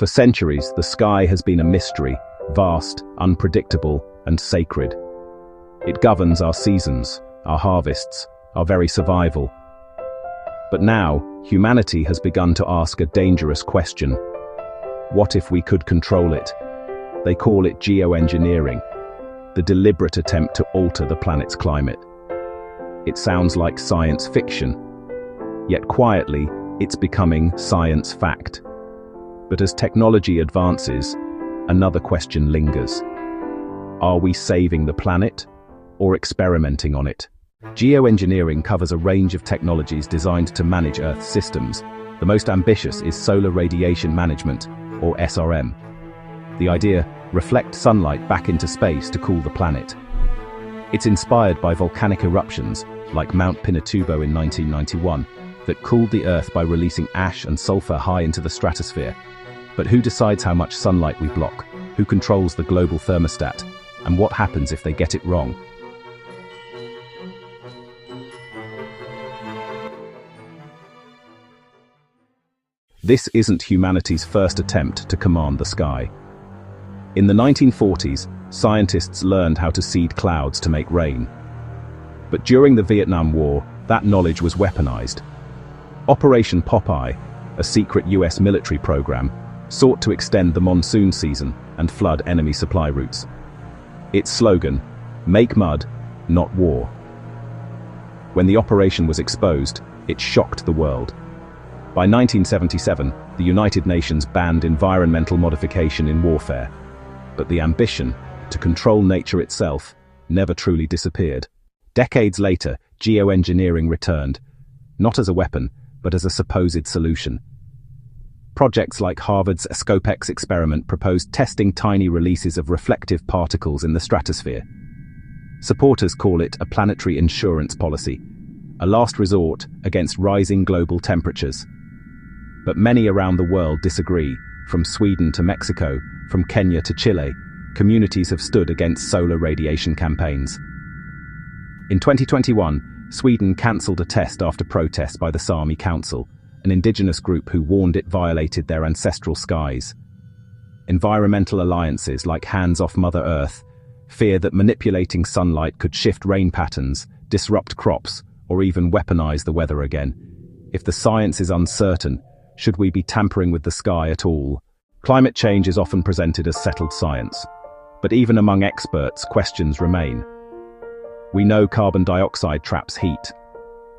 For centuries, the sky has been a mystery, vast, unpredictable, and sacred. It governs our seasons, our harvests, our very survival. But now, humanity has begun to ask a dangerous question. What if we could control it? They call it geoengineering, the deliberate attempt to alter the planet's climate. It sounds like science fiction, yet quietly, it's becoming science fact. But as technology advances, another question lingers. Are we saving the planet or experimenting on it? Geoengineering covers a range of technologies designed to manage Earth's systems. The most ambitious is solar radiation management, or SRM. The idea: reflect sunlight back into space to cool the planet. It's inspired by volcanic eruptions, like Mount Pinatubo in 1991, that cooled the Earth by releasing ash and sulfur high into the stratosphere. But who decides how much sunlight we block? Who controls the global thermostat? And what happens if they get it wrong? This isn't humanity's first attempt to command the sky. In the 1940s, scientists learned how to seed clouds to make rain. But during the Vietnam War, that knowledge was weaponized. Operation Popeye, a secret US military program, sought to extend the monsoon season and flood enemy supply routes. Its slogan: "Make mud, not war." When the operation was exposed, it shocked the world. By 1977, the United Nations banned environmental modification in warfare. But the ambition to control nature itself never truly disappeared. Decades later, geoengineering returned, not as a weapon, but as a supposed solution. Projects like Harvard's Scopex experiment proposed testing tiny releases of reflective particles in the stratosphere. Supporters call it a planetary insurance policy, a last resort against rising global temperatures. But many around the world disagree. From Sweden to Mexico, from Kenya to Chile, communities have stood against solar radiation campaigns. In 2021, Sweden cancelled a test after protests by the Sami Council, an indigenous group who warned it violated their ancestral skies. Environmental alliances like Hands Off Mother Earth fear that manipulating sunlight could shift rain patterns, disrupt crops, or even weaponize the weather again. If the science is uncertain, should we be tampering with the sky at all? Climate change is often presented as settled science. But even among experts, questions remain. We know carbon dioxide traps heat,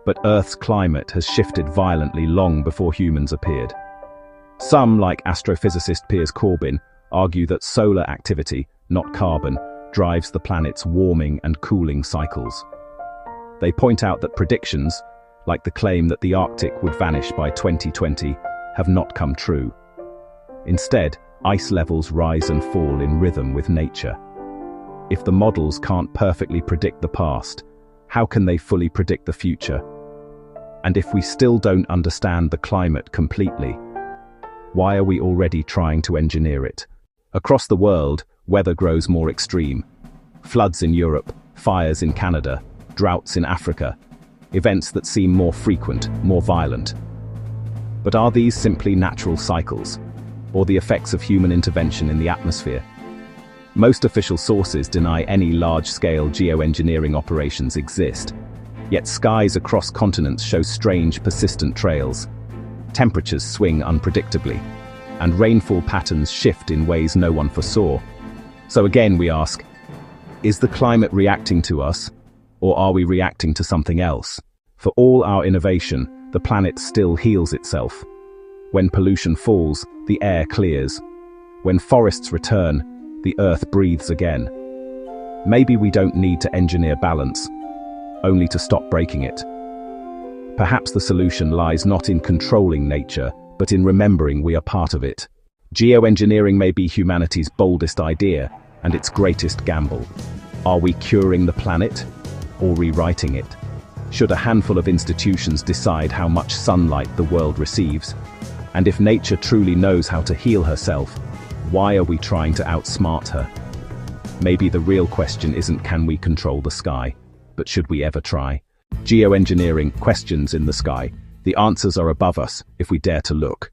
but Earth's climate has shifted violently long before humans appeared. Some, like astrophysicist Piers Corbyn, argue that solar activity, not carbon, drives the planet's warming and cooling cycles. They point out that predictions, like the claim that the Arctic would vanish by 2020, have not come true. Instead, ice levels rise and fall in rhythm with nature. If the models can't perfectly predict the past, how can they fully predict the future? And if we still don't understand the climate completely, why are we already trying to engineer it? Across the world, weather grows more extreme. Floods in Europe, fires in Canada, droughts in Africa, events that seem more frequent, more violent. But are these simply natural cycles, or the effects of human intervention in the atmosphere? Most official sources deny any large-scale geoengineering operations exist, yet skies across continents show strange, persistent trails. Temperatures swing unpredictably, and rainfall patterns shift in ways no one foresaw. So again we ask, is the climate reacting to us, or are we reacting to something else? For all our innovation, the planet still heals itself. When pollution falls, the air clears. When forests return, the Earth breathes again. Maybe we don't need to engineer balance, only to stop breaking it. Perhaps the solution lies not in controlling nature, but in remembering we are part of it. Geoengineering may be humanity's boldest idea and its greatest gamble. Are we curing the planet or rewriting it? Should a handful of institutions decide how much sunlight the world receives? And if nature truly knows how to heal herself, why are we trying to outsmart her? Maybe the real question isn't can we control the sky, but should we ever try? Geoengineering questions in the sky. The answers are above us if we dare to look.